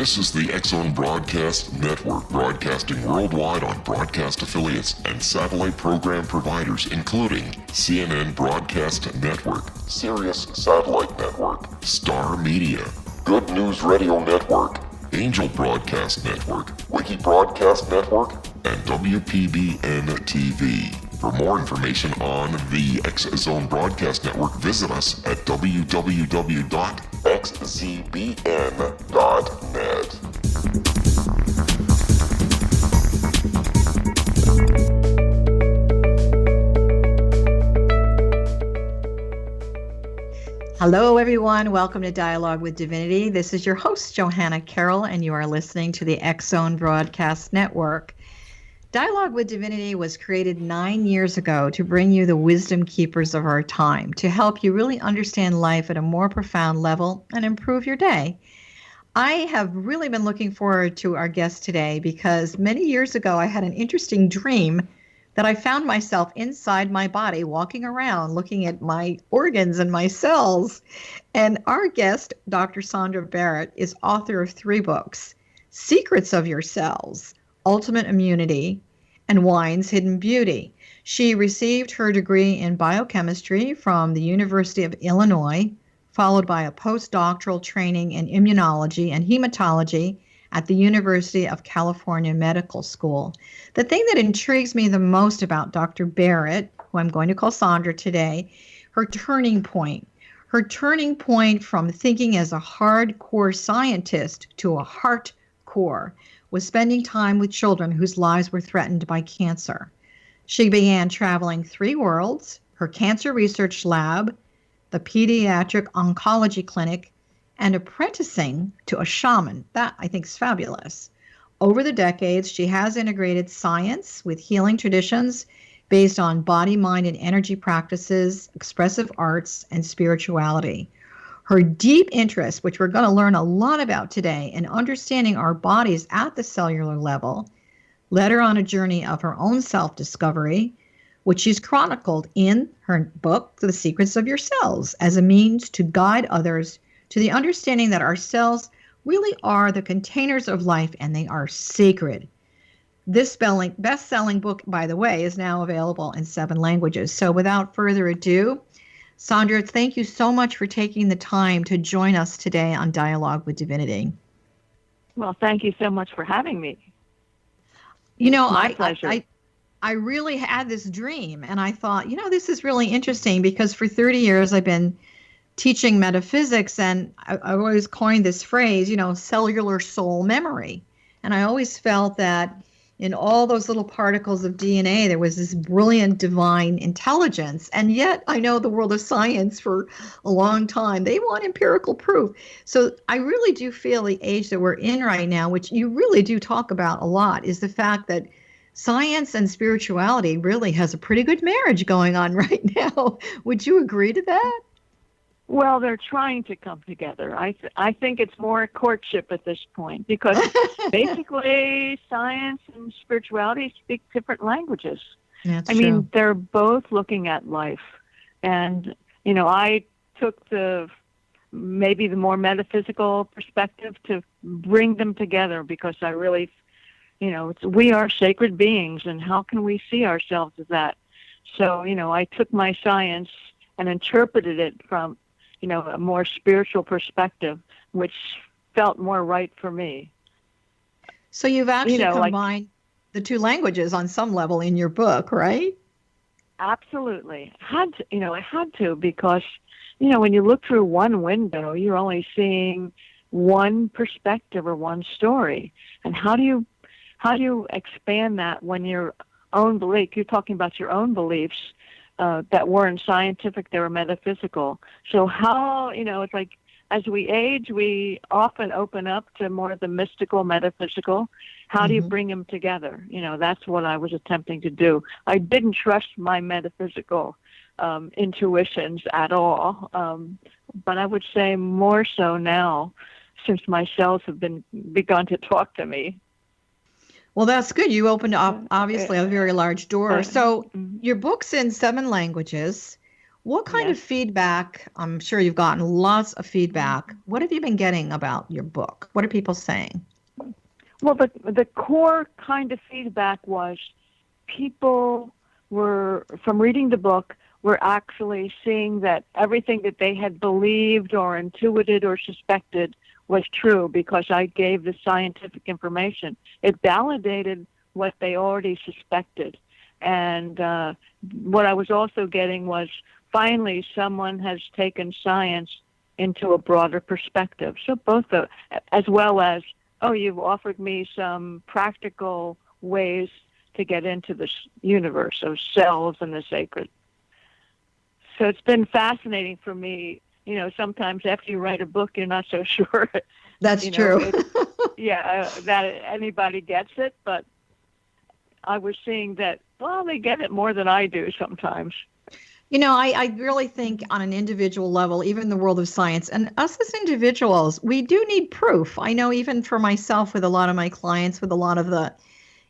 This is the X-Zone Broadcast Network, broadcasting worldwide on broadcast affiliates and satellite program providers, including CNN Broadcast Network, Sirius Satellite Network, Star Media, Good News Radio Network, Angel Broadcast Network, Wiki Broadcast Network, and WPBN TV. For more information on the X-Zone Broadcast Network, visit us at www.xzbn.net. Hello, everyone. Welcome to Dialogue with Divinity. This is your host, Johanna Carroll, and you are listening to the X-Zone Broadcast Network. Dialogue with Divinity was created 9 years ago to bring you the wisdom keepers of our time, to help you really understand life at a more profound level and improve your day. I have really been looking forward to our guest today because many years ago I had an interesting dream that I found myself inside my body, walking around, looking at my organs and my cells. And our guest, Dr. Sondra Barrett, is author of 3 books, Secrets of Your Cells, Ultimate Immunity, and Wine's Hidden Beauty. She received her degree in biochemistry from the University of Illinois, followed by a postdoctoral training in immunology and hematology at the University of California Medical School. The thing that intrigues me the most about Dr. Barrett, who I'm going to call Sondra today, her turning point from thinking as a hardcore scientist to a heartcore, was spending time with children whose lives were threatened by cancer. She began traveling 3 worlds, her cancer research lab, the pediatric oncology clinic, and apprenticing to a shaman. That, I think, is fabulous. Over the decades, she has integrated science with healing traditions based on body, mind, and energy practices, expressive arts, and spirituality. Her deep interest, which we're going to learn a lot about today, in understanding our bodies at the cellular level, led her on a journey of her own self-discovery, which she's chronicled in her book, The Secrets of Your Cells, as a means to guide others to the understanding that our cells really are the containers of life and they are sacred. This best-selling book, by the way, is now available in 7 languages. So without further ado, Sondra, thank you so much for taking the time to join us today on Dialogue with Divinity. Well, thank you so much for having me. You know, my pleasure. I really had this dream, and I thought, this is really interesting because for 30 years I've been teaching metaphysics, and I always coined this phrase, cellular soul memory. And I always felt that in all those little particles of DNA, there was this brilliant divine intelligence. And yet I know the world of science for a long time, they want empirical proof. So I really do feel the age that we're in right now, which you really do talk about a lot, is the fact that science and spirituality really has a pretty good marriage going on right now. Would you agree to that? Well, they're trying to come together. I think it's more courtship at this point because basically science and spirituality speak different languages. That's I mean, they're both looking at life. And, I took maybe the more metaphysical perspective to bring them together because I really, we are sacred beings, and how can we see ourselves as that? So, I took my science and interpreted it from a more spiritual perspective, which felt more right for me. So you've actually combined the 2 languages on some level in your book, right? Absolutely. I had to because, when you look through one window, you're only seeing one perspective or one story. And how do you expand that when your own belief, you're talking about your own beliefs, that weren't scientific, they were metaphysical. So how, it's like as we age, we often open up to more of the mystical, metaphysical. How do you bring them together? That's what I was attempting to do. I didn't trust my metaphysical intuitions at all, but I would say more so now since my cells have begun to talk to me. Well, that's good. You opened up, obviously, a very large door. So your book's in 7 languages. What kind of feedback? I'm sure you've gotten lots of feedback. What have you been getting about your book? What are people saying? Well, the core kind of feedback was people were, from reading the book, were actually seeing that everything that they had believed or intuited or suspected was true because I gave the scientific information. It validated what they already suspected. And what I was also getting was finally someone has taken science into a broader perspective. So both, as well as, oh, you've offered me some practical ways to get into this universe of cells and the sacred. So it's been fascinating for me. You know, sometimes after you write a book, you're not so sure. That's true. That anybody gets it. But I was seeing that, well, they get it more than I do sometimes. You know, I really think on an individual level, even in the world of science, and us as individuals, we do need proof. I know even for myself, with a lot of my clients, with a lot of the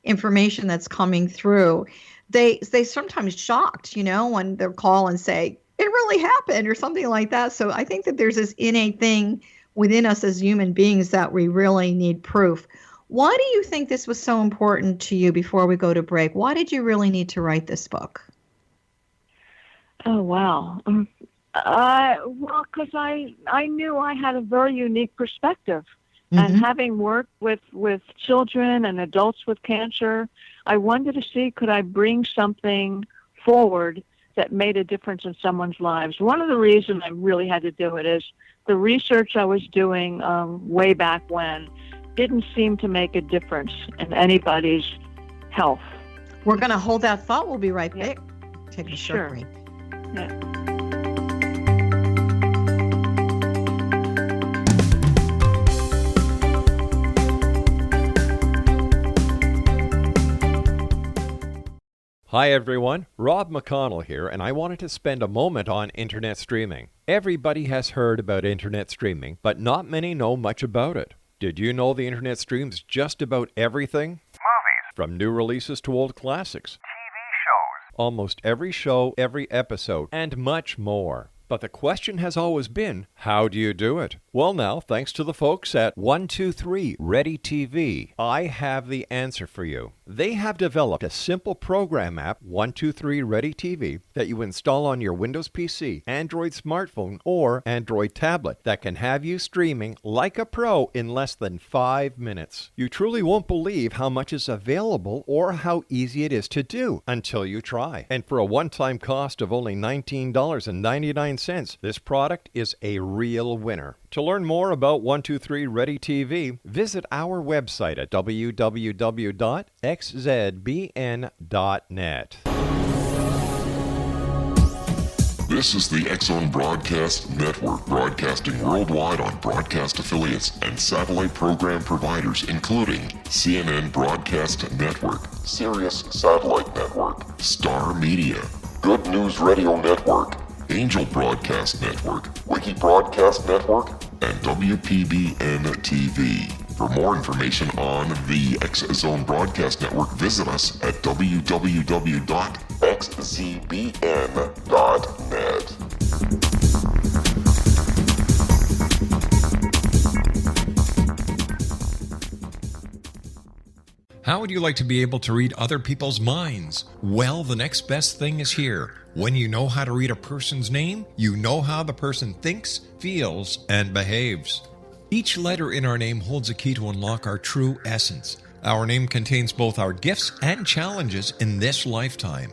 information that's coming through, they sometimes shocked, you know, when they'll call and say, it really happened or something like that. So I think that there's this innate thing within us as human beings that we really need proof. Why do you think this was so important to you before we go to break? Why did you really need to write this book? Oh, wow. Well, because I knew I had a very unique perspective. And having worked with children and adults with cancer, I wanted to see, could I bring something forward that made a difference in someone's lives. One of the reasons I really had to do it is the research I was doing way back when didn't seem to make a difference in anybody's health. We're going to hold that thought. We'll be right back. Take a short break. Yeah. Hi everyone, Rob McConnell here, and I wanted to spend a moment on internet streaming. Everybody has heard about internet streaming, but not many know much about it. Did you know the internet streams just about everything? Movies. From new releases to old classics. TV shows. Almost every show, every episode, and much more. But the question has always been, how do you do it? Well now, thanks to the folks at 123 Ready TV, I have the answer for you. They have developed a simple program app, 123 Ready TV, that you install on your Windows PC, Android smartphone, or Android tablet that can have you streaming like a pro in less than 5 minutes. You truly won't believe how much is available or how easy it is to do until you try. And for a one-time cost of only $19.99, this product is a real winner. To learn more about 123 Ready TV, visit our website at www.xzbn.net. This is the X-Zone Broadcast Network, broadcasting worldwide on broadcast affiliates and satellite program providers, including CNN Broadcast Network, Sirius Satellite Network, Star Media, Good News Radio Network, Angel Broadcast Network, Wiki Broadcast Network, and WPBN TV. For more information on the X-Zone Broadcast Network, visit us at www.xzbn.net. How would you like to be able to read other people's minds? Well, the next best thing is here. When you know how to read a person's name, you know how the person thinks, feels, and behaves. Each letter in our name holds a key to unlock our true essence. Our name contains both our gifts and challenges in this lifetime.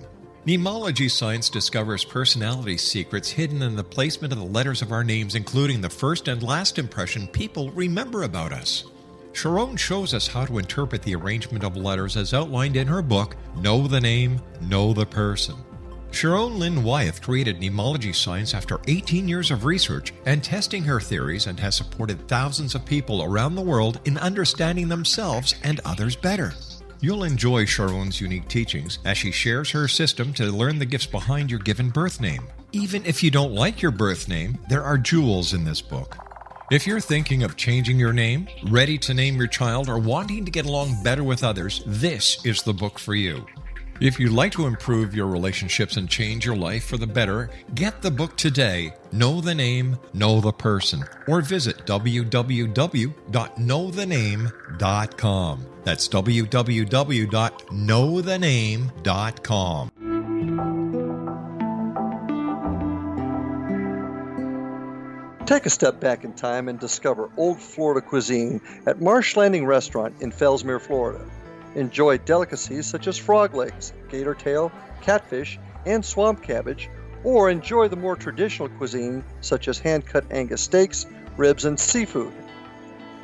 Mnemology science discovers personality secrets hidden in the placement of the letters of our names, including the first and last impression people remember about us. Sharon shows us how to interpret the arrangement of letters as outlined in her book, Know the Name, Know the Person. Sharon Lynn Wyeth created mnemology science after 18 years of research and testing her theories, and has supported thousands of people around the world in understanding themselves and others better. You'll enjoy Sharon's unique teachings as she shares her system to learn the gifts behind your given birth name. Even if you don't like your birth name, there are jewels in this book. If you're thinking of changing your name, ready to name your child, or wanting to get along better with others, this is the book for you. If you'd like to improve your relationships and change your life for the better, get the book today, Know the Name, Know the Person, or visit www.knowthename.com. That's www.knowthename.com. Take a step back in time and discover old Florida cuisine at Marsh Landing Restaurant in Fellsmere, Florida. Enjoy delicacies such as frog legs, gator tail, catfish, and swamp cabbage, or enjoy the more traditional cuisine such as hand-cut Angus steaks, ribs, and seafood.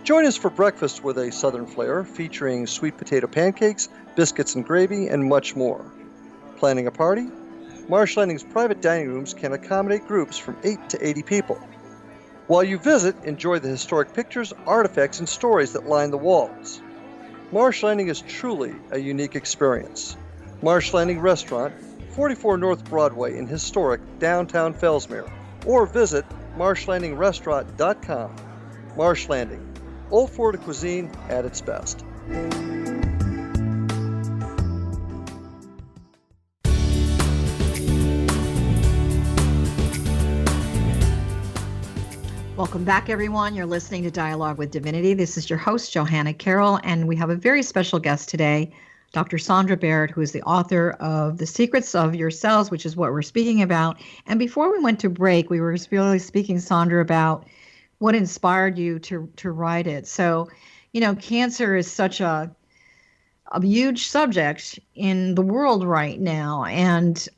Join us for breakfast with a southern flair featuring sweet potato pancakes, biscuits and gravy, and much more. Planning a party? Marsh Landing's private dining rooms can accommodate groups from 8 to 80 people. While you visit, enjoy the historic pictures, artifacts, and stories that line the walls. Marsh Landing is truly a unique experience. Marsh Landing Restaurant, 44 North Broadway in historic downtown Fellsmere, or visit marshlandingrestaurant.com. Marsh Landing, old Florida cuisine at its best. Welcome back, everyone. You're listening to Dialogue with Divinity. This is your host, Johanna Carroll, and we have a very special guest today, Dr. Sondra Barrett, who is the author of The Secrets of Your Cells, which is what we're speaking about. And before we went to break, we were really speaking, Sondra, about what inspired you to write it. So, cancer is such a huge subject in the world right now. And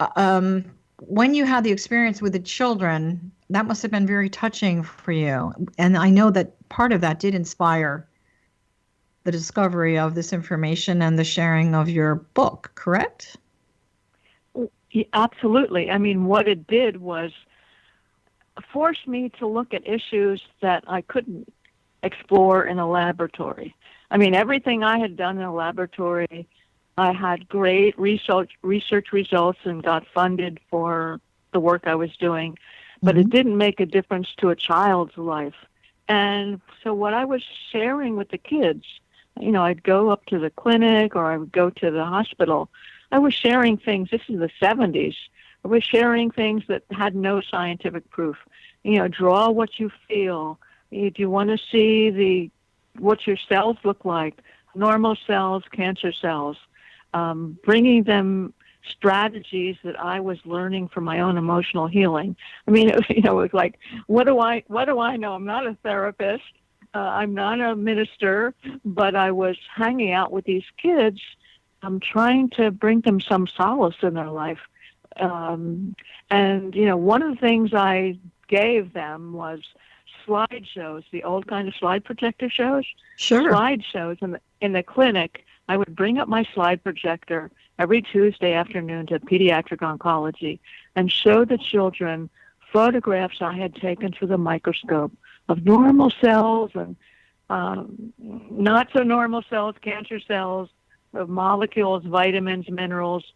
when you had the experience with the children, that must have been very touching for you. And I know that part of that did inspire the discovery of this information and the sharing of your book, correct? Yeah, absolutely. I mean, what it did was force me to look at issues that I couldn't explore in a laboratory. I mean, everything I had done in a laboratory, I had great research results and got funded for the work I was doing. But it didn't make a difference to a child's life. And so what I was sharing with the kids, I'd go up to the clinic or I would go to the hospital. I was sharing things, this is the 70s, I was sharing things that had no scientific proof. Draw what you feel. Do you want to see what your cells look like? Normal cells, cancer cells. Bringing them strategies that I was learning from my own emotional healing. I mean, it was like, what do I know? I'm not a therapist. I'm not a minister, but I was hanging out with these kids. I'm trying to bring them some solace in their life. And one of the things I gave them was slideshows, the old kind of slide projector shows. Sure. Slideshows in the clinic. I would bring up my slide projector every Tuesday afternoon to pediatric oncology and show the children photographs I had taken through the microscope of normal cells and not so normal cells, cancer cells, of molecules, vitamins, minerals.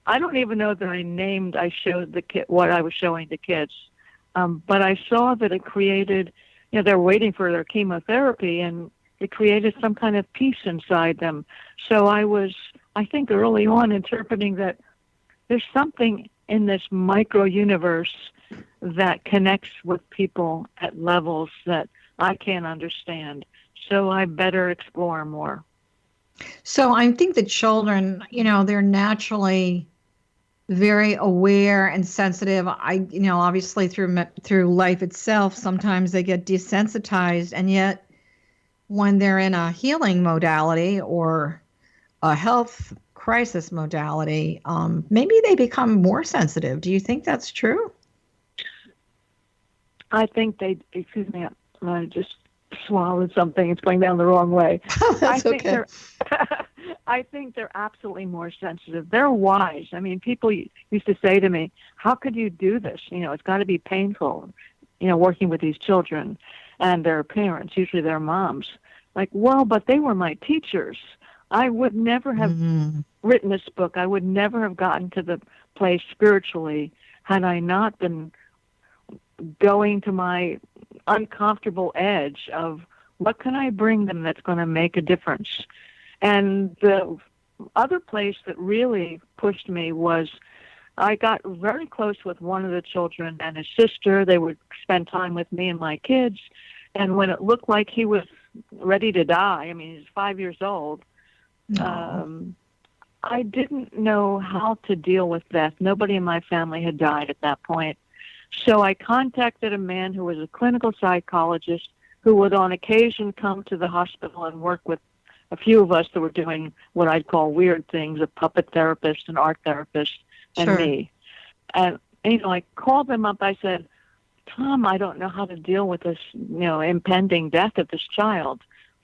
I don't even know that I showed what I was showing the kids. But I saw that it created, they're waiting for their chemotherapy, and it created some kind of peace inside them. So I think early on interpreting that there's something in this micro universe that connects with people at levels that I can't understand. So I better explore more. So I think that children, they're naturally very aware and sensitive. Obviously through life itself, sometimes they get desensitized, and yet when they're in a healing modality or a health crisis modality, maybe they become more sensitive. Do you think that's true? I think excuse me, I just swallowed something. It's going down the wrong way. That's okay. I think they're absolutely more sensitive. They're wise. I mean, people used to say to me, how could you do this? It's got to be painful, working with these children and their parents, usually their moms. Like, well, but they were my teachers. I would never have written this book. I would never have gotten to the place spiritually had I not been going to my uncomfortable edge of what can I bring them that's going to make a difference. And other place that really pushed me was I got very close with one of the children and his sister. They would spend time with me and my kids. And when it looked like he was ready to die, I mean, he's 5 years old, I didn't know how to deal with death. Nobody in my family had died at that point. So I contacted a man who was a clinical psychologist who would on occasion come to the hospital and work with a few of us that were doing what I'd call weird things, a puppet therapist, an art therapist, and me. And, I called them up. I said, Tom, I don't know how to deal with this, impending death of this child.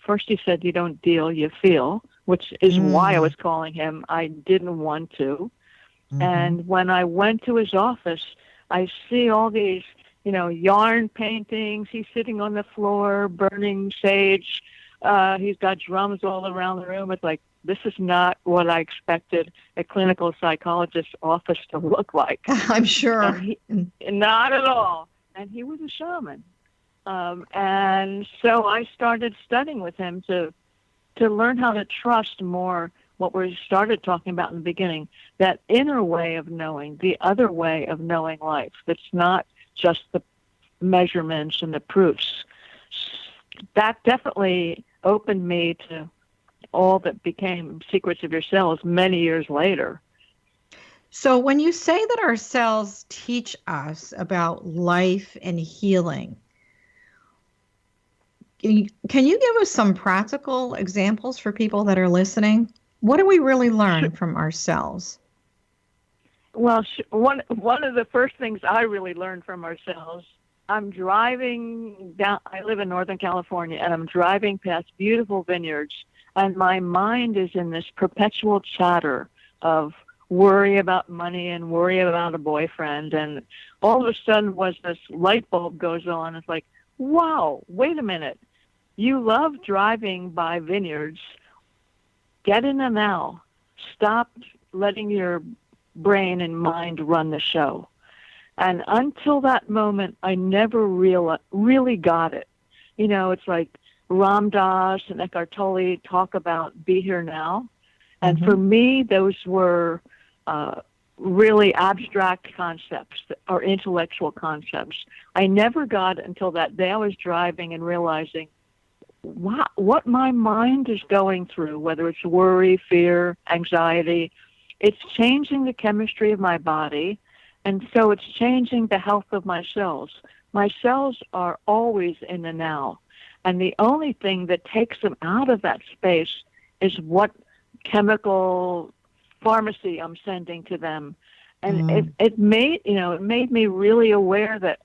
First he said, you don't deal, you feel, which is why I was calling him. I didn't want to. And when I went to his office, I see all these, yarn paintings. He's sitting on the floor, burning sage. He's got drums all around the room. It's like, this is not what I expected a clinical psychologist's office to look like. I'm sure. Not at all. And he was a shaman. And so I started studying with him to learn how to trust more what we started talking about in the beginning, that inner way of knowing, the other way of knowing life. That's not just the measurements and the proofs. That definitely opened me to all that became Secrets of Your Cells many years later. So when you say that our cells teach us about life and healing, can you give us some practical examples for people that are listening? What do we really learn from our cells? Well, one of the first things I really learned from our cells, I'm driving down, I live in Northern California, and I'm driving past beautiful vineyards, and my mind is in this perpetual chatter of worry about money and worry about a boyfriend. And all of a sudden this light bulb goes on. It's like, wow, wait a minute. You love driving by vineyards. Get in the now. Stop letting your brain and mind run the show. And until that moment, I never really got it. It's like Ram Dass and Eckhart Tolle talk about be here now. And for me, those were really abstract concepts or intellectual concepts. I never got it until that day I was driving and realizing what my mind is going through, whether it's worry, fear, anxiety. It's changing the chemistry of my body, and so it's changing the health of my cells. My cells are always in the now, and the only thing that takes them out of that space is what chemical pharmacy I'm sending to them. And it made me really aware that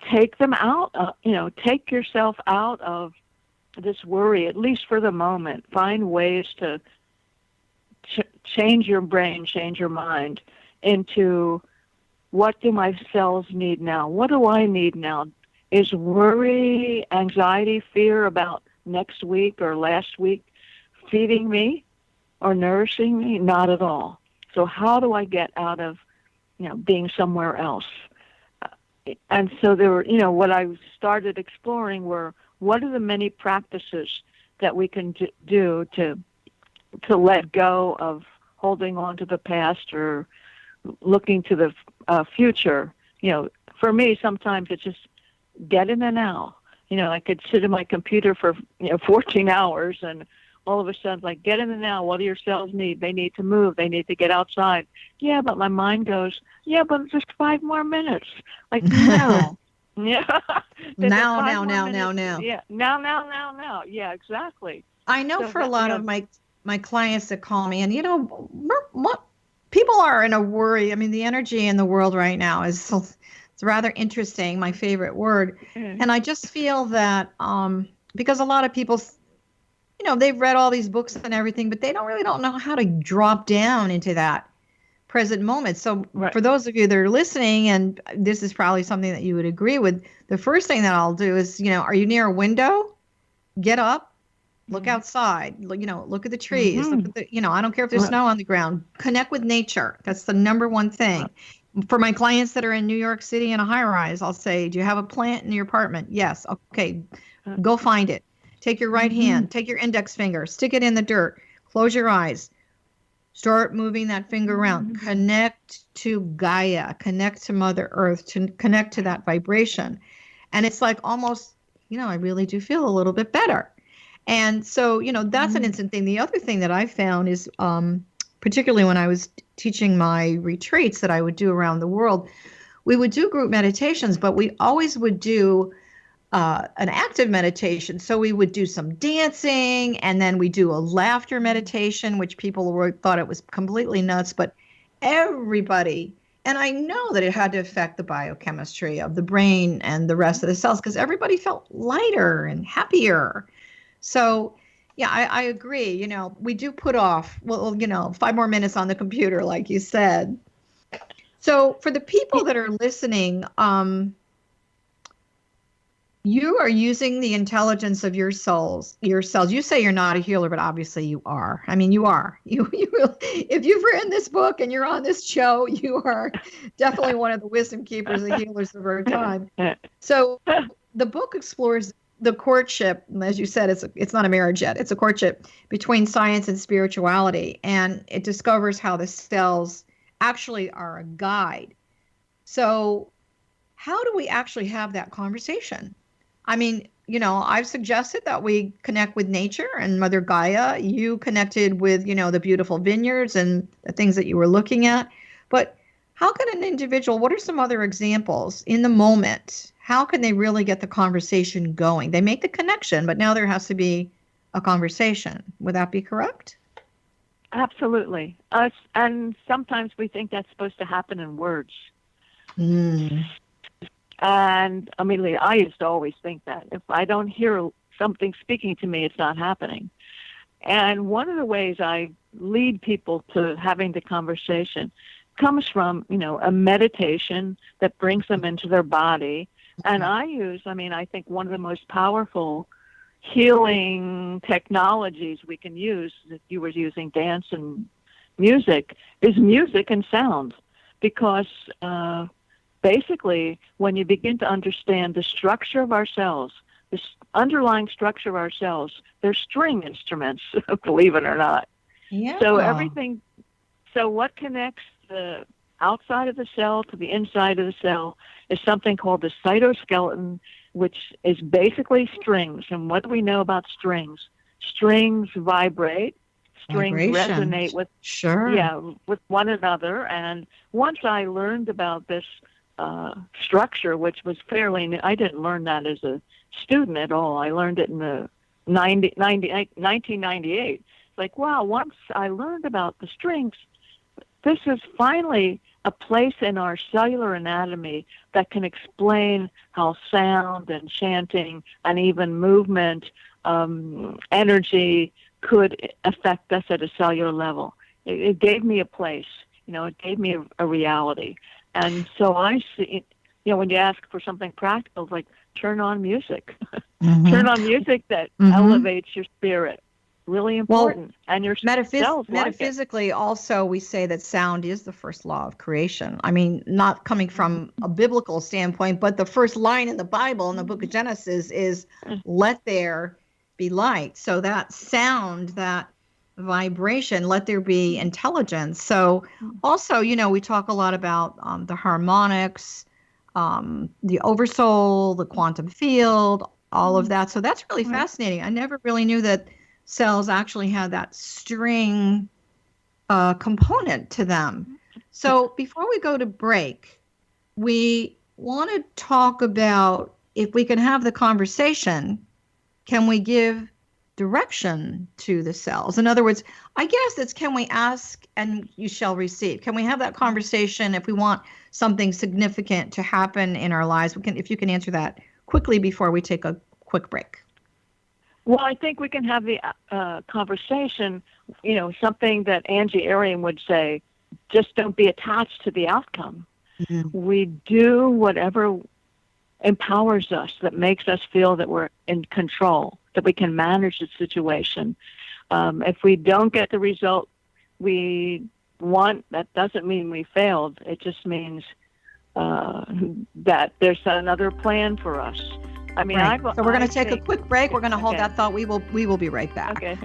take them out, take yourself out of this worry, at least for the moment. Find ways to change your brain, change your mind into what do my cells need now? What do I need now? Is worry, anxiety, fear about next week or last week feeding me or nourishing me? Not at all. So how do I get out of, being somewhere else? And so there were, what I started exploring were what are the many practices that we can do to let go of holding on to the past or looking to the future. For me, sometimes it's just get in the now. I could sit at my computer for 14 hours and all of a sudden, like, get in the now. What do your cells need? They need to move. They need to get outside. Yeah, but my mind goes, yeah, but it's just 5 more minutes. Like, no. Yeah. Now. Yeah, now. Yeah, exactly. I know for a lot of my clients that call me, and what people are in a worry. I mean, the energy in the world right now is it's rather interesting. My favorite word, and I just feel that because a lot of people, they've read all these books and everything, but they don't know how to drop down into that present moment. So for those of you that are listening, and this is probably something that you would agree with, the first thing that I'll do is, are you near a window? Get up, look outside, look at the trees, look at the, I don't care if there's snow on the ground, connect with nature. That's the number one thing. For my clients that are in New York City in a high rise, I'll say, do you have a plant in your apartment? Yes. Okay. Go find it. Take your right hand, take your index finger, stick it in the dirt, close your eyes, Start moving that finger around. Connect to Gaia, connect to Mother Earth, to connect to that vibration. And it's like almost, I really do feel a little bit better. And so, that's an instant thing. The other thing that I found is, particularly when I was teaching my retreats that I would do around the world, we would do group meditations, but we always would do an active meditation. So we would do some dancing, and then we do a laughter meditation, which people thought it was completely nuts, but everybody, and I know that it had to affect the biochemistry of the brain and the rest of the cells, because everybody felt lighter and happier. So yeah, I agree. We do put off, 5 more minutes on the computer, like you said. So for the people that are listening, you are using the intelligence of your cells. You say you're not a healer, but obviously you are. I mean, you are. You if you've written this book and you're on this show, you are definitely one of the wisdom keepers and healers of our time. So the book explores the courtship, as you said, it's not a marriage yet. It's a courtship between science and spirituality, and it discovers how the cells actually are a guide. So how do we actually have that conversation? I mean, I've suggested that we connect with nature and Mother Gaia. You connected with, the beautiful vineyards and the things that you were looking at. But how can an individual, what are some other examples in the moment? How can they really get the conversation going? They make the connection, but now there has to be a conversation. Would that be correct? Absolutely. And sometimes we think that's supposed to happen in words. And immediately, I used to always think that. If I don't hear something speaking to me, it's not happening. And one of the ways I lead people to having the conversation comes from, a meditation that brings them into their body. And I think one of the most powerful healing technologies we can use, if you were using dance and music, is music and sound. Because basically, when you begin to understand the structure of our cells, the underlying structure of our cells, they're string instruments, believe it or not. Yeah. So what connects the outside of the cell to the inside of the cell is something called the cytoskeleton, which is basically strings. And what do we know about strings? Strings vibrate. Strings resonate with with one another. And once I learned about this structure, which was fairly new, I didn't learn that as a student at all. I learned it in the 1998. It's like, wow, once I learned about the strings, this is finally a place in our cellular anatomy that can explain how sound and chanting and even movement, energy could affect us at a cellular level. It gave me a place, it gave me a reality. And so I see, when you ask for something practical, it's like turn on music. Turn on music that elevates your spirit. Really important. Well, and your metaphysically, also, we say that sound is the first law of creation. I mean, not coming from a biblical standpoint, but the first line in the Bible, in the book of Genesis, is let there be light. So that sound, that vibration, let there be intelligence. So also, we talk a lot about the harmonics, the oversoul, the quantum field, all of that. So that's really fascinating. I never really knew that cells actually have that string component to them. So before we go to break, we want to talk about, if we can have the conversation, can we give direction to the cells? In other words, I guess it's, can we ask and you shall receive? Can we have that conversation if we want something significant to happen in our lives? If you can answer that quickly before we take a quick break. Well, I think we can have the conversation, something that Angie Arian would say, just don't be attached to the outcome. We do whatever empowers us, that makes us feel that we're in control, that we can manage the situation. If we don't get the result we want, that doesn't mean we failed. It just means that there's another plan for us. I mean, right. So we're going to take a quick break. We're going to hold that thought. We will be right back. Okay.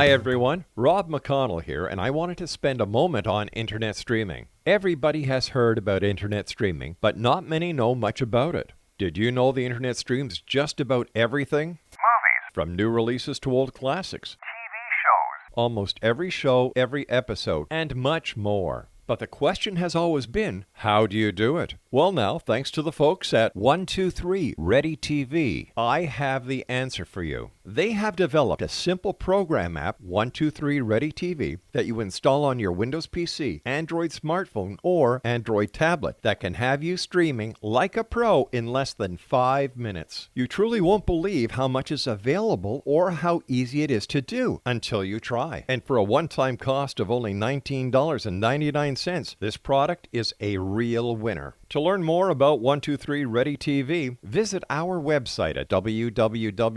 Hi everyone, Rob McConnell here, and I wanted to spend a moment on internet streaming. Everybody has heard about internet streaming, but not many know much about it. Did you know the internet streams just about everything? Movies, From new releases to old classics. TV shows, Almost every show, every episode, and much more. But the question has always been, how do you do it? Well now, thanks to the folks at 123 Ready TV, I have the answer for you. They have developed a simple program app, 123 Ready TV, that you install on your Windows PC, Android smartphone, or Android tablet that can have you streaming like a pro in less than 5 minutes. You truly won't believe how much is available or how easy it is to do until you try. And for a one-time cost of only $19.99, this product is a real winner. To learn more about 123 Ready TV, visit our website at www.xzbn.net.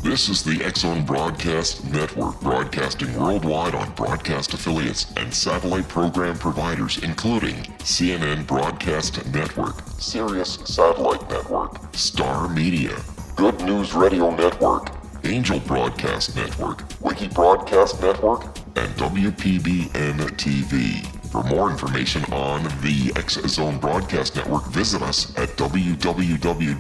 This is the X-Zone Broadcast Network, broadcasting worldwide on broadcast affiliates and satellite program providers, including CNN Broadcast Network, Sirius Satellite Network, Star Media, Good News Radio Network, Angel Broadcast Network, Wiki Broadcast Network, and WPBN TV. For more information on the X-Zone Broadcast Network, visit us at www.xzbn.net.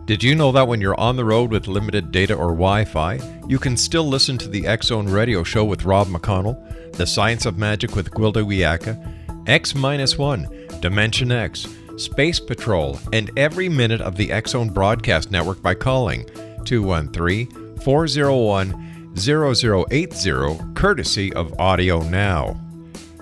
Did you know that when you're on the road with limited data or Wi-Fi, you can still listen to the X-Zone Radio Show with Rob McConnell, The Science of Magic with Gwilda Wiyaka, X-1, Dimension X, Space Patrol, and every minute of the X-Zone Broadcast Network by calling 213-401-0080, courtesy of Audio Now.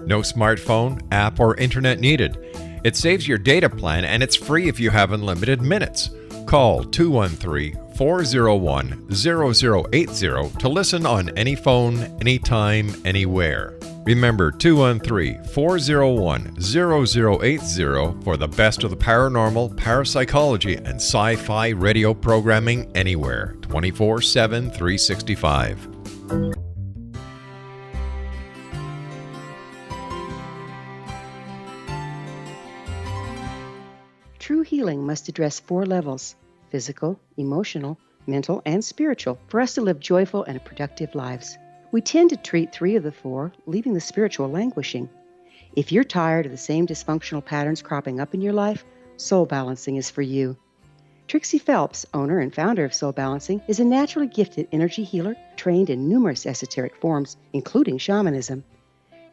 No smartphone, app, or internet needed. It saves your data plan and it's free if you have unlimited minutes. Call 213-401-0080 to listen on any phone, anytime, anywhere. Remember 213-401-0080 for the best of the paranormal, parapsychology, and sci-fi radio programming anywhere, 24/7, 365. True healing must address 4 levels: physical, emotional, mental, and spiritual, for us to live joyful and productive lives. We tend to treat 3 of the 4, leaving the spiritual languishing. If you're tired of the same dysfunctional patterns cropping up in your life, Soul Balancing is for you. Trixie Phelps, owner and founder of Soul Balancing, is a naturally gifted energy healer trained in numerous esoteric forms, including shamanism.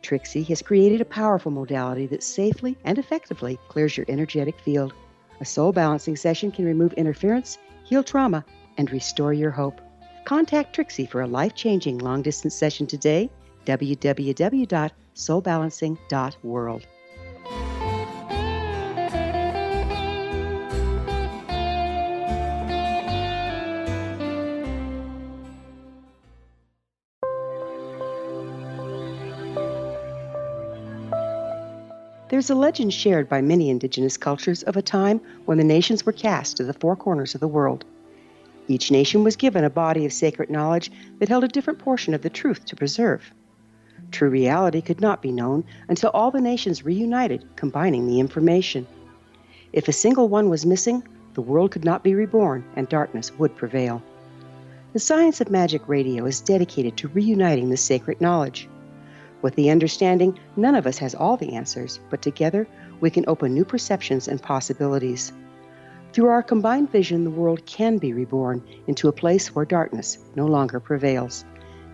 Trixie has created a powerful modality that safely and effectively clears your energetic field. A soul balancing session can remove interference, heal trauma, and restore your hope. Contact Trixie for a life-changing long-distance session today, www.soulbalancing.world. There's a legend shared by many indigenous cultures of a time when the nations were cast to the 4 corners of the world. Each nation was given a body of sacred knowledge that held a different portion of the truth to preserve. True reality could not be known until all the nations reunited, combining the information. If a single one was missing, the world could not be reborn and darkness would prevail. The Science of Magic Radio is dedicated to reuniting the sacred knowledge. With the understanding, none of us has all the answers, but together we can open new perceptions and possibilities. Through our combined vision, the world can be reborn into a place where darkness no longer prevails.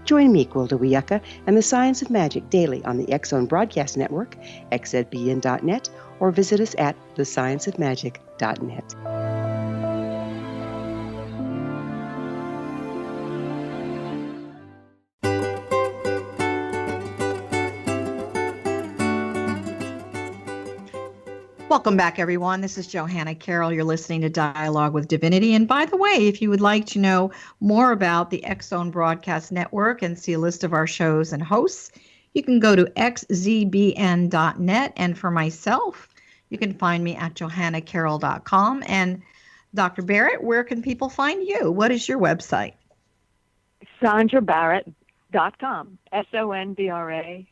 Join me, Gwilda Wiyaka, and the Science of Magic daily on the X-Zone Broadcast Network, xzbn.net, or visit us at thescienceofmagic.net. Welcome back, everyone. This is Johanna Carroll. You're listening to Dialogue with Divinity. And by the way, if you would like to know more about the X-Zone Broadcast Network and see a list of our shows and hosts, you can go to xzbn.net. And for myself, you can find me at johannacarroll.com. And Dr. Barrett, where can people find you? What is your website? SondraBarrett.com. SondraBarrett.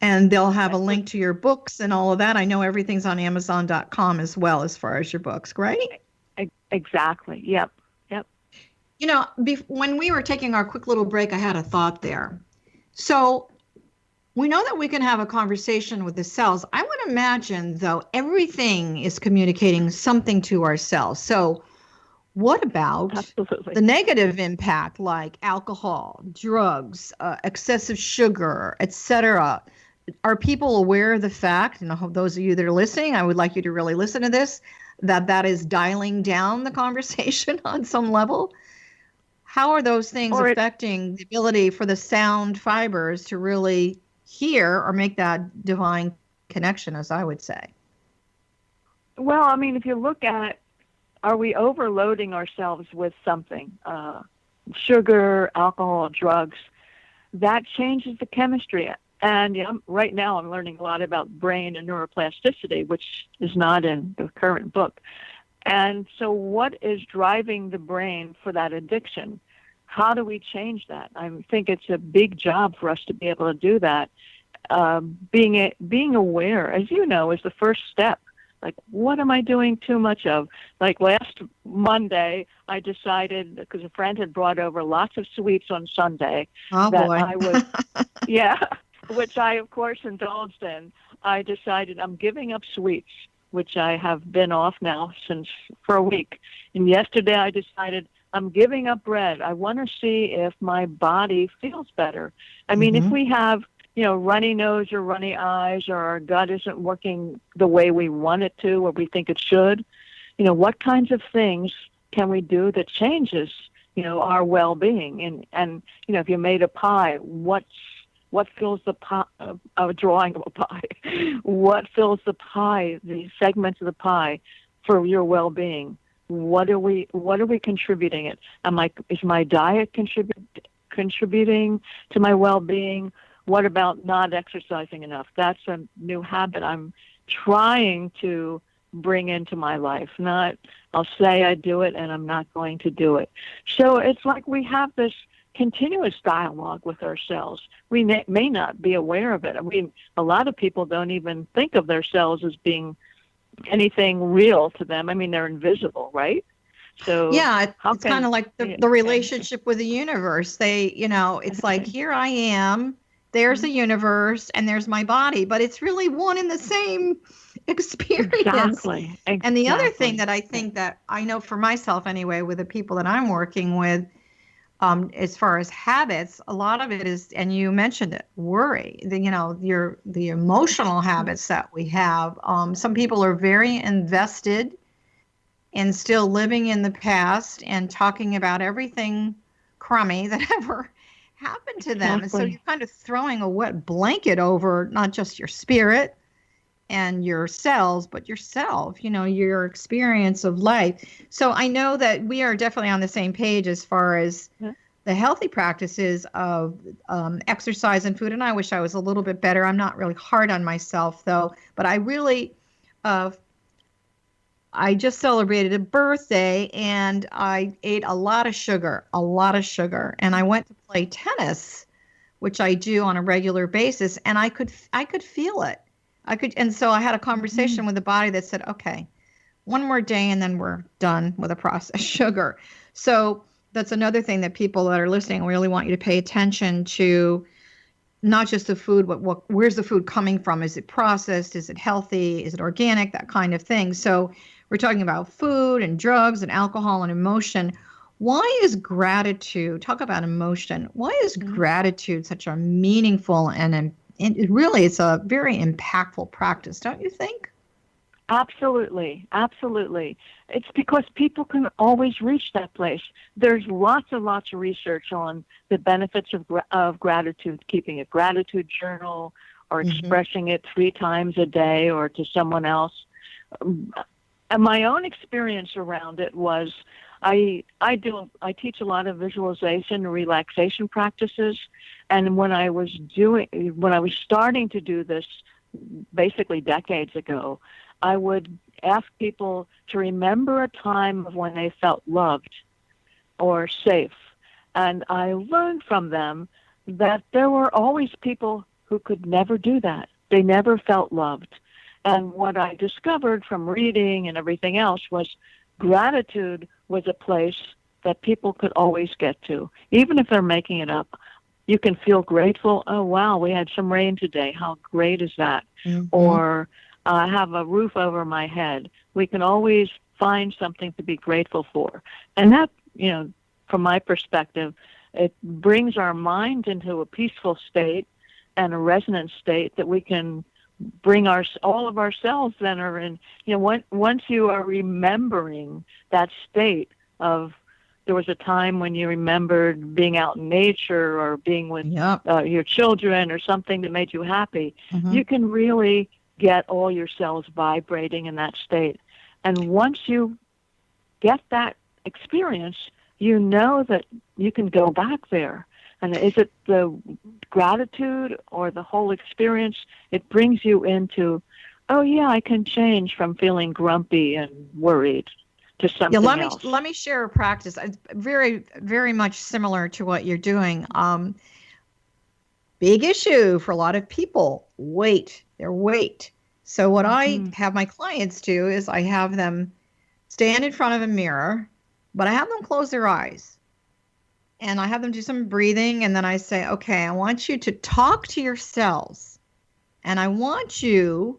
And they'll have a link to your books and all of that. I know everything's on Amazon.com as well as far as your books, right? Exactly. Yep. You know, when we were taking our quick little break, I had a thought there. So we know that we can have a conversation with the cells. I would imagine, though, everything is communicating something to our cells. So what about the negative impact like alcohol, drugs, excessive sugar, etc.? Are people aware of the fact, and I hope those of you that are listening, I would like you to really listen to this, that is dialing down the conversation on some level? How are those things affecting the ability for the sound fibers to really hear or make that divine connection, as I would say? Well, I mean, if you look at, are we overloading ourselves with something? Sugar, alcohol, drugs, that changes the chemistry. And right now I'm learning a lot about brain and neuroplasticity, which is not in the current book. And so what is driving the brain for that addiction? How do we change that? I think it's a big job for us to be able to do that. Being aware, as you know, is the first step. Like, what am I doing too much of? Like last Monday, I decided, because a friend had brought over lots of sweets on Sunday, I would, which I, of course, indulged in. I decided I'm giving up sweets, which I have been off now for a week. And yesterday I decided I'm giving up bread. I want to see if my body feels better. I mean, if we have, runny nose or runny eyes, or our gut isn't working the way we want it to or we think it should, what kinds of things can we do that changes, our well-being? And if you made a pie, what fills the pie, a drawing of a pie, what fills the pie, the segments of the pie for your well-being? What are we contributing it? Is my diet contributing to my well-being? What about not exercising enough? That's a new habit I'm trying to bring into my life. I'll say I do it and I'm not going to do it. So it's like we have this continuous dialogue with ourselves. We may not be aware of it. I mean, a lot of people don't even think of themselves as being anything real to them. I mean, they're invisible, right? So yeah, it's kind of like the relationship with the universe. It's like, here I am, there's the universe, and there's my body, but it's really one and the same experience. Exactly. And the other thing that I think that I know for myself anyway, with the people that I'm working with, as far as habits, a lot of it is, and you mentioned it, worry. The emotional habits that we have. Some people are very invested in still living in the past and talking about everything crummy that ever happened to them. And so you're kind of throwing a wet blanket over not just your spirit and your cells, but yourself, your experience of life. So I know that we are definitely on the same page as far as the healthy practices of exercise and food. And I wish I was a little bit better. I'm not really hard on myself, though. But I really, I just celebrated a birthday and I ate a lot of sugar. And I went to play tennis, which I do on a regular basis. And I could feel it. And so I had a conversation with the body that said, okay, one more day and then we're done with the processed sugar. So that's another thing that people that are listening really want you to pay attention to, not just the food, but where's the food coming from? Is it processed? Is it healthy? Is it organic? That kind of thing. So we're talking about food and drugs and alcohol and emotion. Why is gratitude, talk about emotion, why is gratitude such a meaningful and it's a very impactful practice, don't you think? Absolutely. It's because people can always reach that place. There's lots and lots of research on the benefits of gratitude, keeping a gratitude journal or expressing it 3 times a day or to someone else. And my own experience around it was I teach a lot of visualization and relaxation practices. And when I was starting to do this basically decades ago, I would ask people to remember a time of when they felt loved or safe. And I learned from them that there were always people who could never do that. They never felt loved. And what I discovered from reading and everything else was gratitude was a place that people could always get to. Even if they're making it up, you can feel grateful. Oh, wow, we had some rain today. How great is that? Mm-hmm. Or I have a roof over my head. We can always find something to be grateful for. And that, from my perspective, it brings our mind into a peaceful state and a resonant state that we can bring all of ourselves then are in. Once you are remembering that state of, there was a time when you remembered being out in nature or being with your children or something that made you happy, you can really get all your cells vibrating in that state. And once you get that experience, you know that you can go back there. And is it the gratitude or the whole experience? It brings you into, oh yeah, I can change from feeling grumpy and worried to something else. Let me share a practice. It's very, very much similar to what you're doing. Big issue for a lot of people, their weight. So what I have my clients do is I have them stand in front of a mirror, but I have them close their eyes. And I have them do some breathing, and then I say, okay, I want you to talk to your cells. And I want you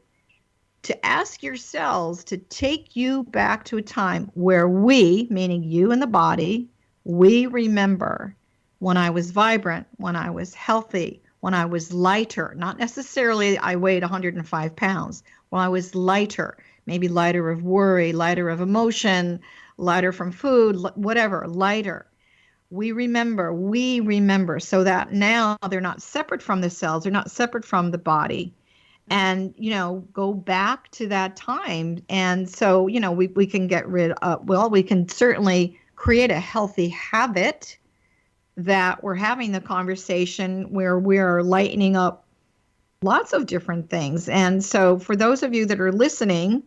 to ask your cells to take you back to a time where we, meaning you and the body, we remember when I was vibrant, when I was healthy, when I was lighter. Not necessarily I weighed 105 pounds. When I was lighter, maybe lighter of worry, lighter of emotion, lighter from food, whatever, lighter. We remember so that now they're not separate from the cells. They're not separate from the body. And, go back to that time. And so, we can get rid of, we can certainly create a healthy habit that we're having the conversation where we're lightening up lots of different things. And so for those of you that are listening,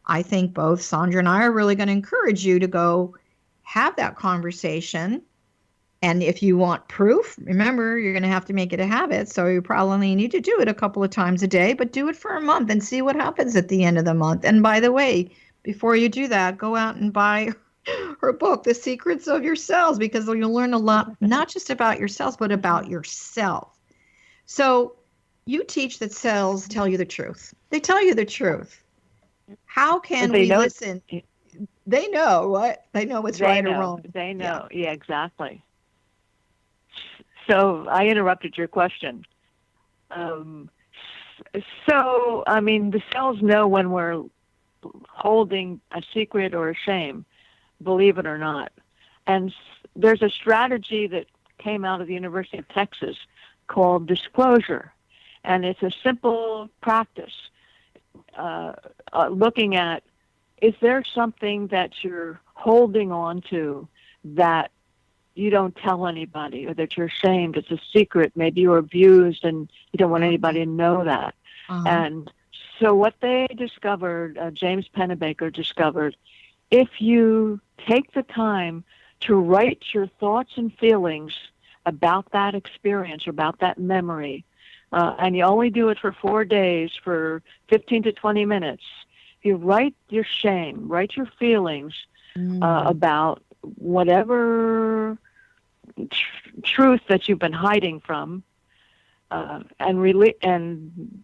I think both Sondra and I are really going to encourage you to go have that conversation. And if you want proof, remember, you're going to have to make it a habit. So you probably need to do it a couple of times a day, but do it for a month and see what happens at the end of the month. And by the way, before you do that, go out and buy her book, The Secrets of Your Cells, because you'll learn a lot, not just about your cells, but about yourself. So you teach that cells tell you the truth. They tell you the truth. How can we listen? They know, right? They know what's right or wrong. They know. Yeah, exactly. So I interrupted your question. The cells know when we're holding a secret or a shame, believe it or not. And there's a strategy that came out of the University of Texas called disclosure. And it's a simple practice looking at, is there something that you're holding on to that you don't tell anybody, or that you're ashamed, it's a secret, maybe you were abused and you don't want anybody to know that. And so what they discovered, James Pennebaker discovered, if you take the time to write your thoughts and feelings about that experience or about that memory, and you only do it for 4 days for 15 to 20 minutes, you write your shame, write your feelings about whatever truth that you've been hiding from, and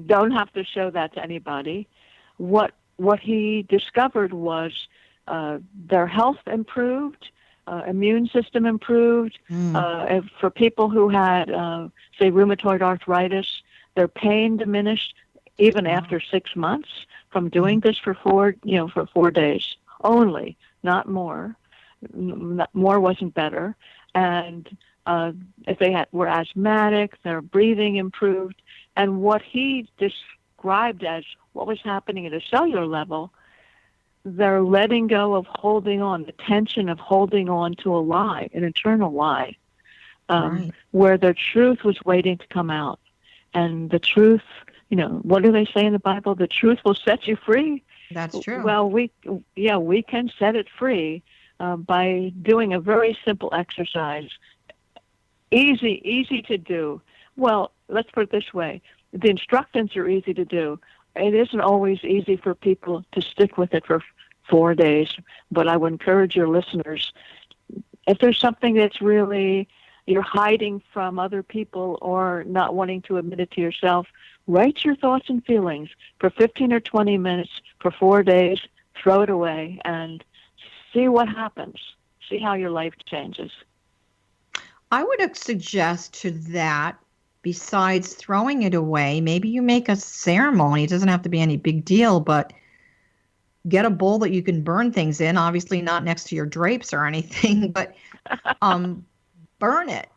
don't have to show that to anybody. What he discovered was their health improved, immune system improved. For people who had, say, rheumatoid arthritis, their pain diminished even after 6 months from doing this for 4 days only, not more. More wasn't better. And if they were asthmatic, their breathing improved. And what he described as what was happening at a cellular level, they're letting go of holding on, the tension of holding on to a lie, an internal lie, where the truth was waiting to come out. And the truth, what do they say in the Bible? The truth will set you free. That's true. Well, we can set it free by doing a very simple exercise. Easy to do. Well, let's put it this way. The instructions are easy to do. It isn't always easy for people to stick with it for 4 days, but I would encourage your listeners, if there's something that's really you're hiding from other people or not wanting to admit it to yourself, write your thoughts and feelings for 15 or 20 minutes for 4 days, throw it away, and see what happens. See how your life changes. I would suggest to that, besides throwing it away, maybe you make a ceremony. It doesn't have to be any big deal, but get a bowl that you can burn things in, obviously not next to your drapes or anything, but burn it,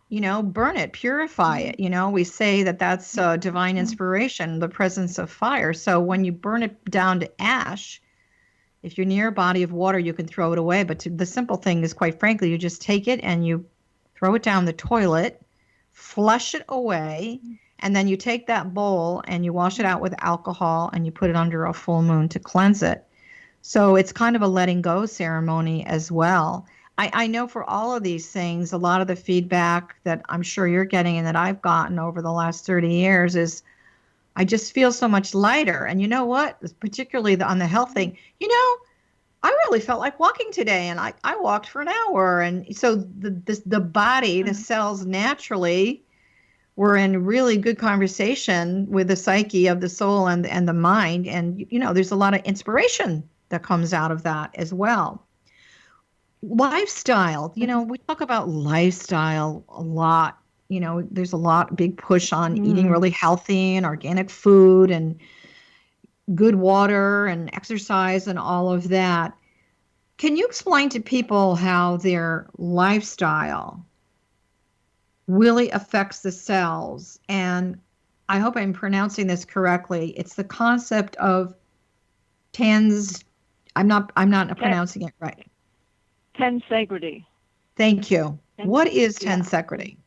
purify it. We say that that's divine inspiration, the presence of fire. So when you burn it down to ash, if you're near a body of water, you can throw it away. But the simple thing is, quite frankly, you just take it and you throw it down the toilet, flush it away, and then you take that bowl and you wash it out with alcohol and you put it under a full moon to cleanse it. So it's kind of a letting go ceremony as well. I know for all of these things, a lot of the feedback that I'm sure you're getting and that I've gotten over the last 30 years is, I just feel so much lighter. And you know what? Particularly on the health thing, I really felt like walking today, and I walked for an hour. And so the body, the cells naturally were in really good conversation with the psyche of the soul and the mind. And, there's a lot of inspiration that comes out of that as well. Lifestyle, we talk about lifestyle a lot. There's a big push on eating really healthy and organic food and good water and exercise and all of that. Can you explain to people how their lifestyle really affects the cells? And I hope I'm pronouncing this correctly. It's the concept of I'm not pronouncing it right. Tensegrity. Thank you. What is tensegrity?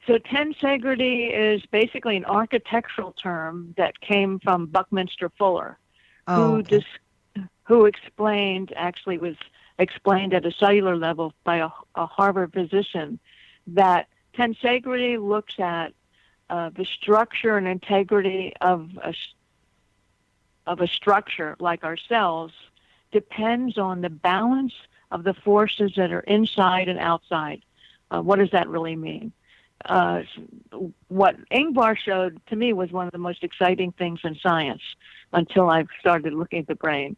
So tensegrity is basically an architectural term that came from Buckminster Fuller, who explained at a cellular level by a Harvard physician, that tensegrity looks at the structure and integrity of a structure like our cells depends on the balance of the forces that are inside and outside. What does that really mean? What Ingvar showed to me was one of the most exciting things in science until I started looking at the brain.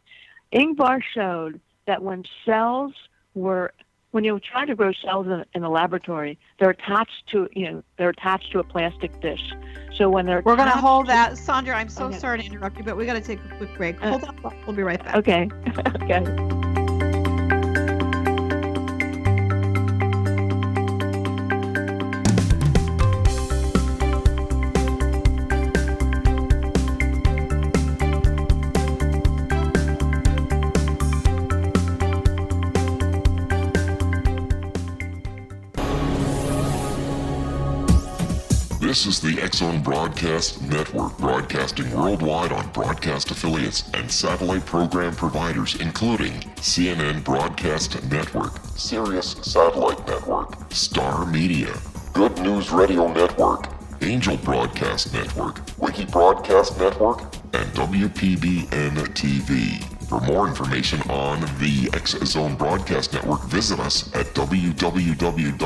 Ingvar showed that when you try to grow cells in a laboratory, they're attached to a plastic dish. So when we're going to hold that, Sondra. I'm so sorry to interrupt you, but we got to take a quick break. Hold on, we'll be right back. Okay. Okay. This is the X-Zone Broadcast Network, broadcasting worldwide on broadcast affiliates and satellite program providers, including CNN Broadcast Network, Sirius Satellite Network, Star Media, Good News Radio Network, Angel Broadcast Network, Wiki Broadcast Network, and WPBN TV. For more information on the X-Zone Broadcast Network, visit us at www.xzbn.net.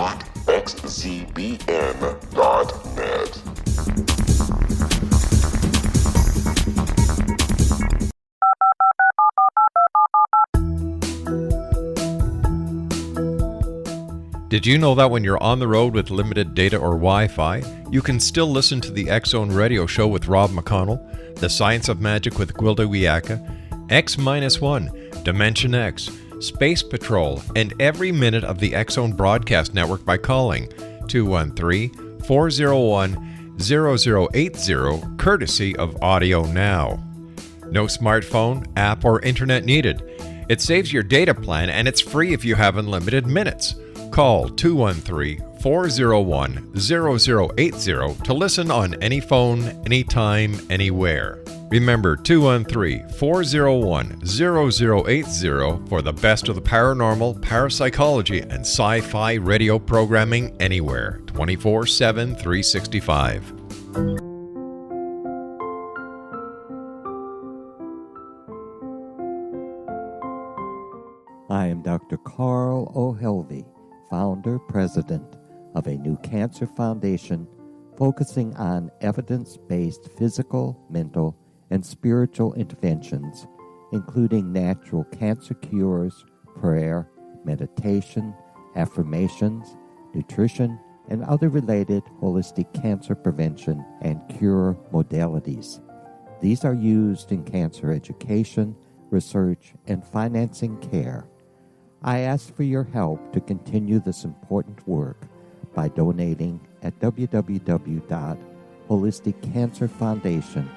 Did you know that when you're on the road with limited data or Wi-Fi, you can still listen to the X-Zone Radio Show with Rob McConnell, The Science of Magic with Gwilda Wiyaka, X-1, Dimension X, Space Patrol, and every minute of the X-Zone Broadcast Network by calling 213-401-0080, courtesy of Audio Now. No smartphone, app, or internet needed. It saves your data plan and it's free if you have unlimited minutes. Call 213-401-0080 to listen on any phone, anytime, anywhere. Remember 213-401-0080 for the best of the paranormal, parapsychology, and sci-fi radio programming anywhere, 24/7, 365. I am Dr. Carl O'Helvey, founder, president of a new cancer foundation focusing on evidence-based physical, mental, and spiritual interventions, including natural cancer cures, prayer, meditation, affirmations, nutrition, and other related holistic cancer prevention and cure modalities. These are used in cancer education, research, and financing care. I ask for your help to continue this important work by donating at www.holisticcancerfoundation.com.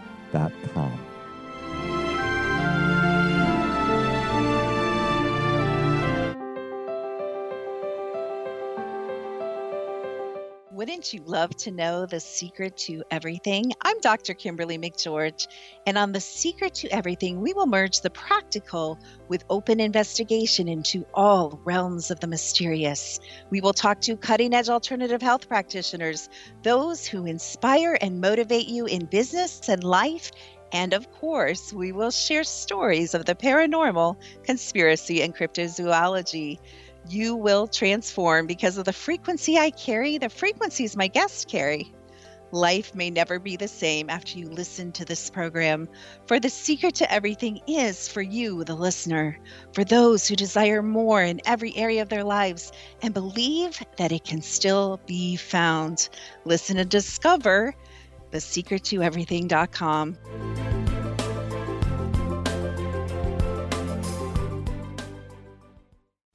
Wouldn't you love to know the secret to everything? I'm Dr. Kimberly McGeorge, and on The Secret to Everything, we will merge the practical with open investigation into all realms of the mysterious. We will talk to cutting-edge alternative health practitioners, those who inspire and motivate you in business and life, and of course, we will share stories of the paranormal, conspiracy, and cryptozoology. You will transform because of the frequency I carry, the frequencies my guests carry. Life may never be the same after you listen to this program, for the secret to everything is for you, the listener, for those who desire more in every area of their lives and believe that it can still be found. Listen and discover thesecrettoeverything.com.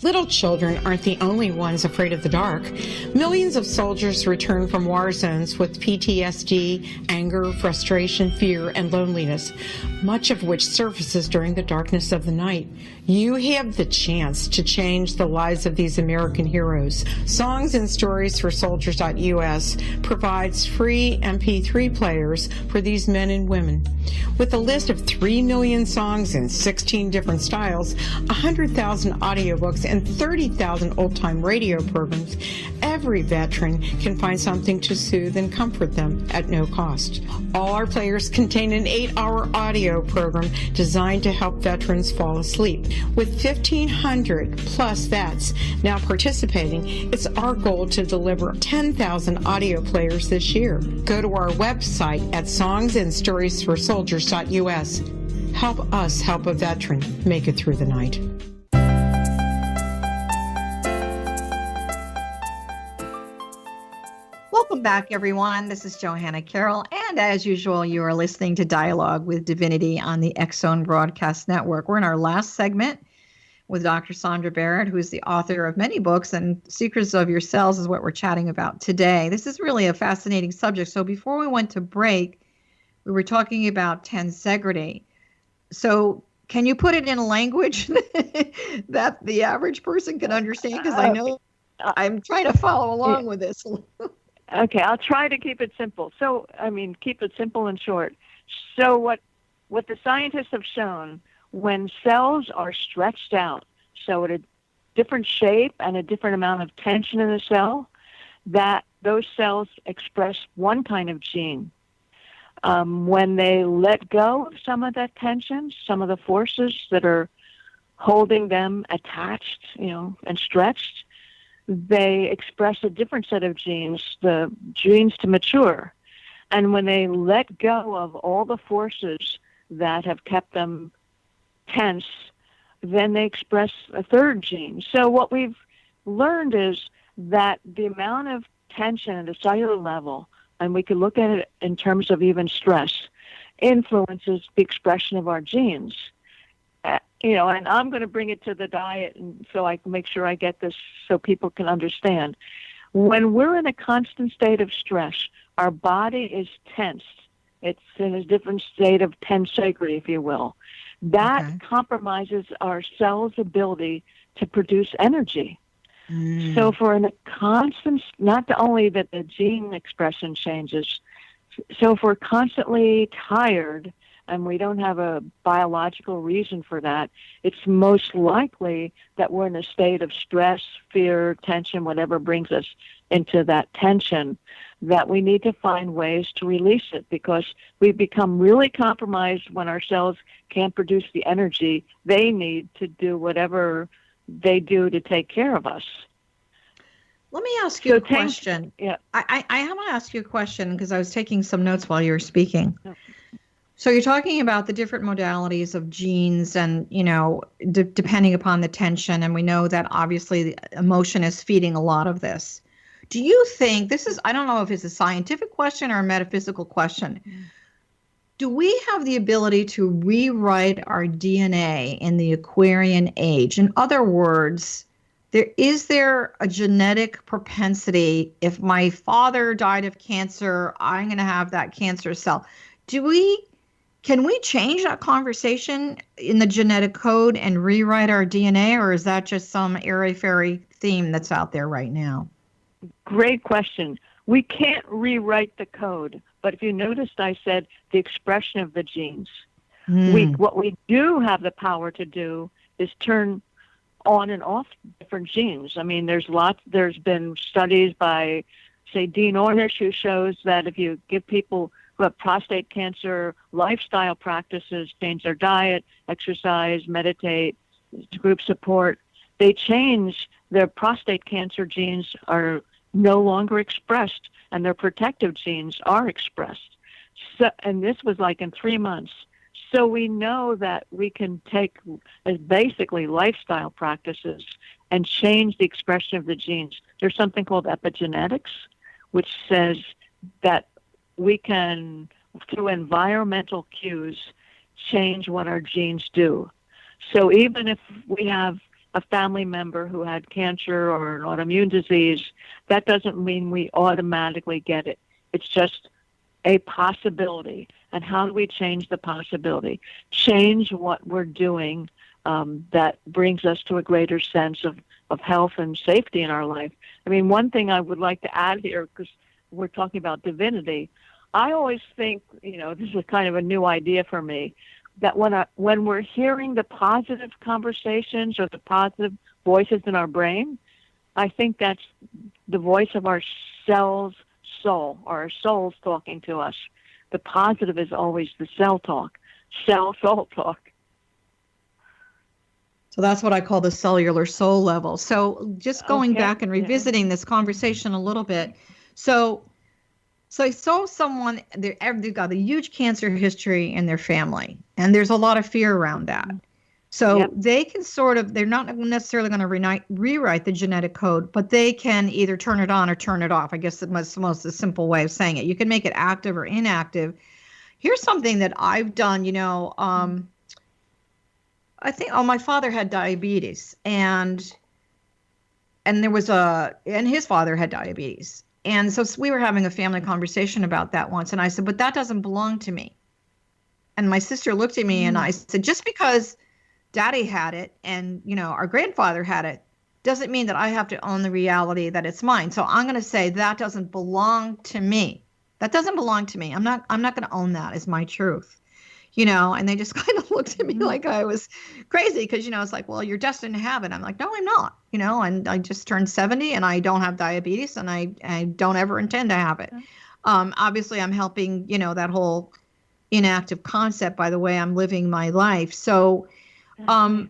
Little children aren't the only ones afraid of the dark. Millions of soldiers return from war zones with PTSD, anger, frustration, fear, and loneliness, much of which surfaces during the darkness of the night. You have the chance to change the lives of these American heroes. Songs and Stories for Soldiers.us provides free MP3 players for these men and women. With a list of 3 million songs in 16 different styles, 100,000 audiobooks, and 30,000 old-time radio programs, every veteran can find something to soothe and comfort them at no cost. All our players contain an 8-hour audio program designed to help veterans fall asleep. With 1,500 plus vets now participating, it's our goal to deliver 10,000 audio players this year. Go to our website at songsandstoriesforsoldiers.us. Help us help a veteran make it through the night. Welcome back, everyone. This is Johanna Carroll, and as usual, you are listening to Dialogue with Divinity on the X-Zone Broadcast Network. We're in our last segment with Dr. Sondra Barrett, who is the author of many books, and Secrets of Your Cells is what we're chatting about today. This is really a fascinating subject. So before we went to break, we were talking about tensegrity. So can you put it in a language that the average person can understand? Because I know I'm trying to follow along with this. Okay, I'll try to keep it simple. So, keep it simple and short. So what the scientists have shown, when cells are stretched out, so at a different shape and a different amount of tension in the cell, that those cells express one kind of gene. When they let go of some of that tension, some of the forces that are holding them attached, and stretched, they express a different set of genes, the genes to mature. And when they let go of all the forces that have kept them tense, then they express a third gene. So what we've learned is that the amount of tension at a cellular level, and we can look at it in terms of even stress, influences the expression of our genes. And I'm going to bring it to the diet, and so I can make sure I get this so people can understand. When we're in a constant state of stress, our body is tensed. It's in a different state of tensegrity, if you will. That compromises our cells' ability to produce energy. So if we're in a constant, not only that the gene expression changes, so if we're constantly tired and we don't have a biological reason for that, it's most likely that we're in a state of stress, fear, tension, whatever brings us into that tension, that we need to find ways to release it, because we become really compromised when our cells can't produce the energy they need to do whatever they do to take care of us. Let me ask you a question. Yeah. I want to ask you a question because I was taking some notes while you were speaking. Oh. So you're talking about the different modalities of genes and, depending upon the tension. And we know that obviously the emotion is feeding a lot of this. Do you think this is, I don't know if it's a scientific question or a metaphysical question. Do we have the ability to rewrite our DNA in the Aquarian age? In other words, is there a genetic propensity? If my father died of cancer, I'm going to have that cancer cell. Can we change that conversation in the genetic code and rewrite our DNA, or is that just some airy-fairy theme that's out there right now? Great question. We can't rewrite the code, but if you noticed, I said the expression of the genes. What we do have the power to do is turn on and off different genes. I mean, there's been studies by, say, Dean Ornish, who shows that if you give people who have prostate cancer lifestyle practices, change their diet, exercise, meditate, group support, they change their prostate cancer genes are no longer expressed and their protective genes are expressed. So, and this was like in 3 months. So we know that we can take basically lifestyle practices and change the expression of the genes. There's something called epigenetics, which says that we can, through environmental cues, change what our genes do. So even if we have a family member who had cancer or an autoimmune disease, that doesn't mean we automatically get it. It's just a possibility. And how do we change the possibility? Change what we're doing that brings us to a greater sense of health and safety in our life. I mean, one thing I would like to add here, because we're talking about divinity, I always think, this is kind of a new idea for me, that when we're hearing the positive conversations or the positive voices in our brain, I think that's the voice of our cell's soul, or our soul's talking to us. The positive is always the cell talk, cell-soul talk. So that's what I call the cellular soul level. So just going back and revisiting this conversation a little bit. So I saw someone, they've got a huge cancer history in their family, and there's a lot of fear around that. So they can they're not necessarily going to rewrite the genetic code, but they can either turn it on or turn it off. I guess that's the most simple way of saying it. You can make it active or inactive. Here's something that I've done, I think, my father had diabetes, and his father had diabetes. And so we were having a family conversation about that once, and I said, but that doesn't belong to me. And my sister looked at me and I said, just because Daddy had it and, our grandfather had it, doesn't mean that I have to own the reality that it's mine. So I'm going to say that doesn't belong to me. That doesn't belong to me. I'm not going to own that as my truth. And they just kind of looked at me like I was crazy because, it's like, well, you're destined to have it. I'm like, no, I'm not, and I just turned 70 and I don't have diabetes and I don't ever intend to have it. Obviously, I'm helping, that whole inactive concept by the way I'm living my life. So I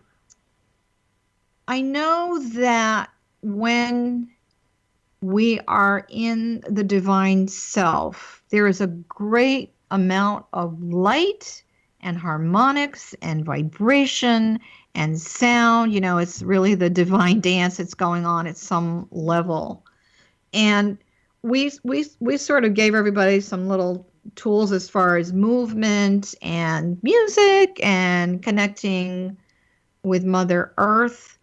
know that when we are in the divine self, there is a great amount of light and harmonics and vibration and sound. It's really the divine dance that's going on at some level. And we sort of gave everybody some little tools as far as movement and music and connecting with Mother Earth.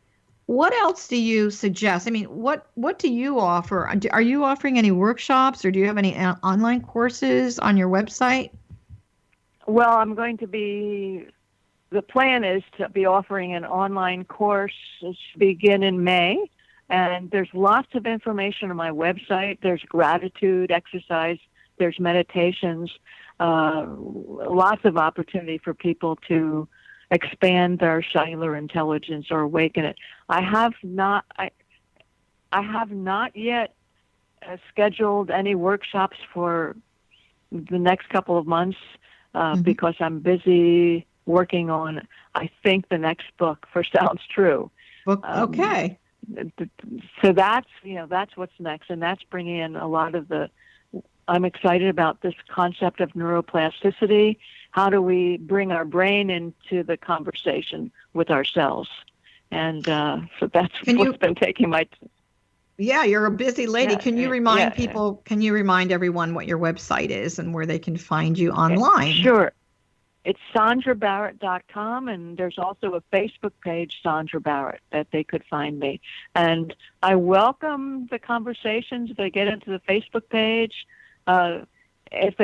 What else do you suggest? I mean, what do you offer? Are you offering any workshops, or do you have any online courses on your website? Well, the plan is to be offering an online course to begin in May. And there's lots of information on my website. There's gratitude exercise. There's meditations. lots of opportunity for people to expand their cellular intelligence or awaken it. I have not yet scheduled any workshops for the next couple of months because I'm busy working on, I think, the next book for Sounds True. Okay. So that's what's next, and that's bringing in a lot of I'm excited about this concept of neuroplasticity. How do we bring our brain into the conversation with ourselves? And so that's what's been taking my... Yeah, you're a busy lady. Can you remind people, can you remind everyone what your website is and where they can find you online? Sure. It's SondraBarrett.com, and there's also a Facebook page, Sondra Barrett, that they could find me. And I welcome the conversations. If they get into the Facebook page, if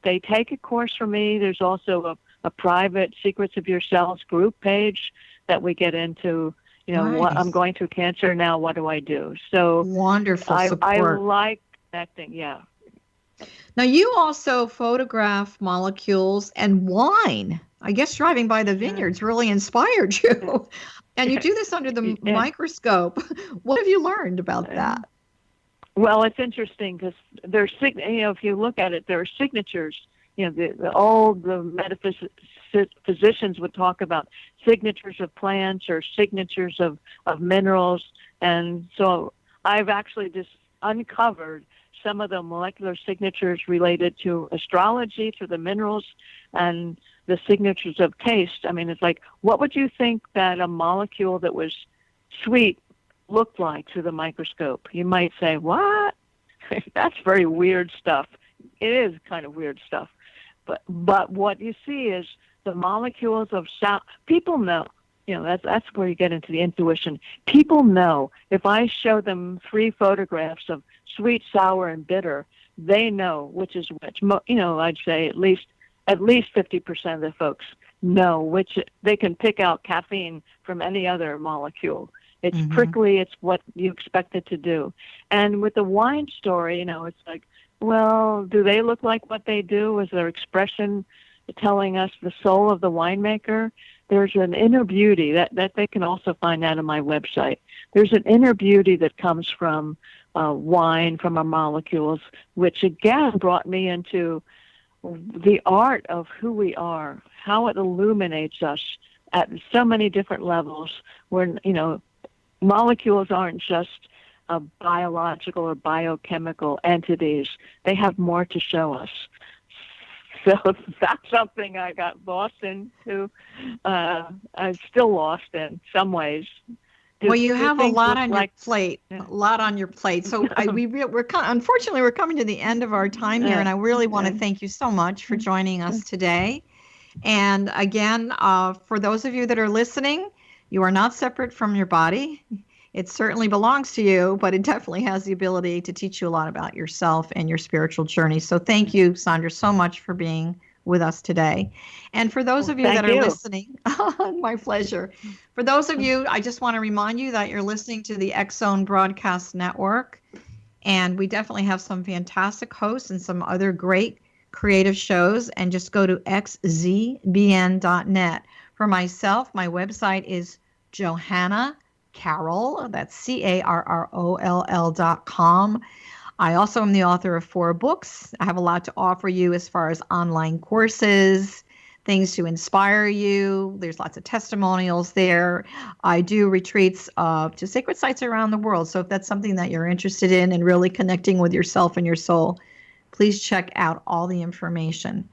they take a course from me, there's also a private Secrets of Your Cells group page that we get into. Nice. What I'm going through cancer now. What do I do? So wonderful support. I like connecting. Yeah. Now, you also photograph molecules and wine. I guess driving by the vineyards really inspired you. And you do this under the microscope. What have you learned about that? Well, it's interesting because there's, if you look at it, there are signatures. All the metaphysicians would talk about signatures of plants or signatures of minerals. And so I've actually just uncovered some of the molecular signatures related to astrology, to the minerals, and the signatures of taste. I mean, it's like, what would you think that a molecule that was sweet looked like through the microscope? You might say, what? That's very weird stuff. It is kind of weird stuff. But what you see is the molecules of sound. People know. That's where you get into the intuition. People know. If I show them 3 photographs of sweet, sour, and bitter, they know which is which. I'd say at least 50% of the folks know which. They can pick out caffeine from any other molecule. It's prickly. It's what you expect it to do. And with the wine story, it's like, well, do they look like what they do? Is their expression telling us the soul of the winemaker? There's an inner beauty that they can also find that on my website. There's an inner beauty that comes from wine, from our molecules, which again brought me into the art of who we are, how it illuminates us at so many different levels where, molecules aren't just biological or biochemical entities. They have more to show us. So that's something I got lost into. I'm still lost in some ways. Well, you have a lot on your plate. A lot on your plate. So unfortunately, we're coming to the end of our time here, and I really want to thank you so much for joining us today. And again, for those of you that are listening, you are not separate from your body. It certainly belongs to you, but it definitely has the ability to teach you a lot about yourself and your spiritual journey. So thank you, Sondra, so much for being with us today. And for those of you that are listening, my pleasure. For those of you, I just want to remind you that you're listening to the X-Zone Broadcast Network. And we definitely have some fantastic hosts and some other great creative shows. And just go to xzbn.net. For myself, my website is Johanna Carroll, that's CARROLL.com. I also am the author of 4 books. I have a lot to offer you as far as online courses, things to inspire you. There's lots of testimonials there. I do retreats to sacred sites around the world. So if that's something that you're interested in and really connecting with yourself and your soul, please check out all the information.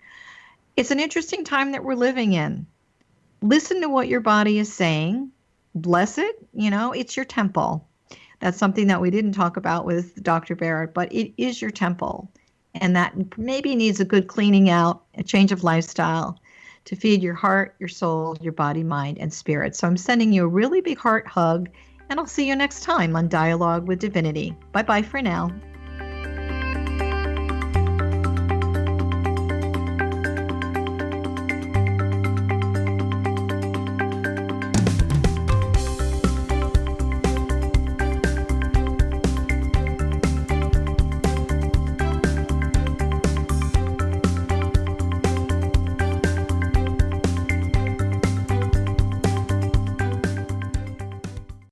It's an interesting time that we're living in. Listen to what your body is saying. Bless it. It's your temple. That's something that we didn't talk about with Dr. Barrett, but it is your temple. And that maybe needs a good cleaning out, a change of lifestyle to feed your heart, your soul, your body, mind, and spirit. So I'm sending you a really big heart hug, and I'll see you next time on Dialogue with Divinity. Bye-bye for now.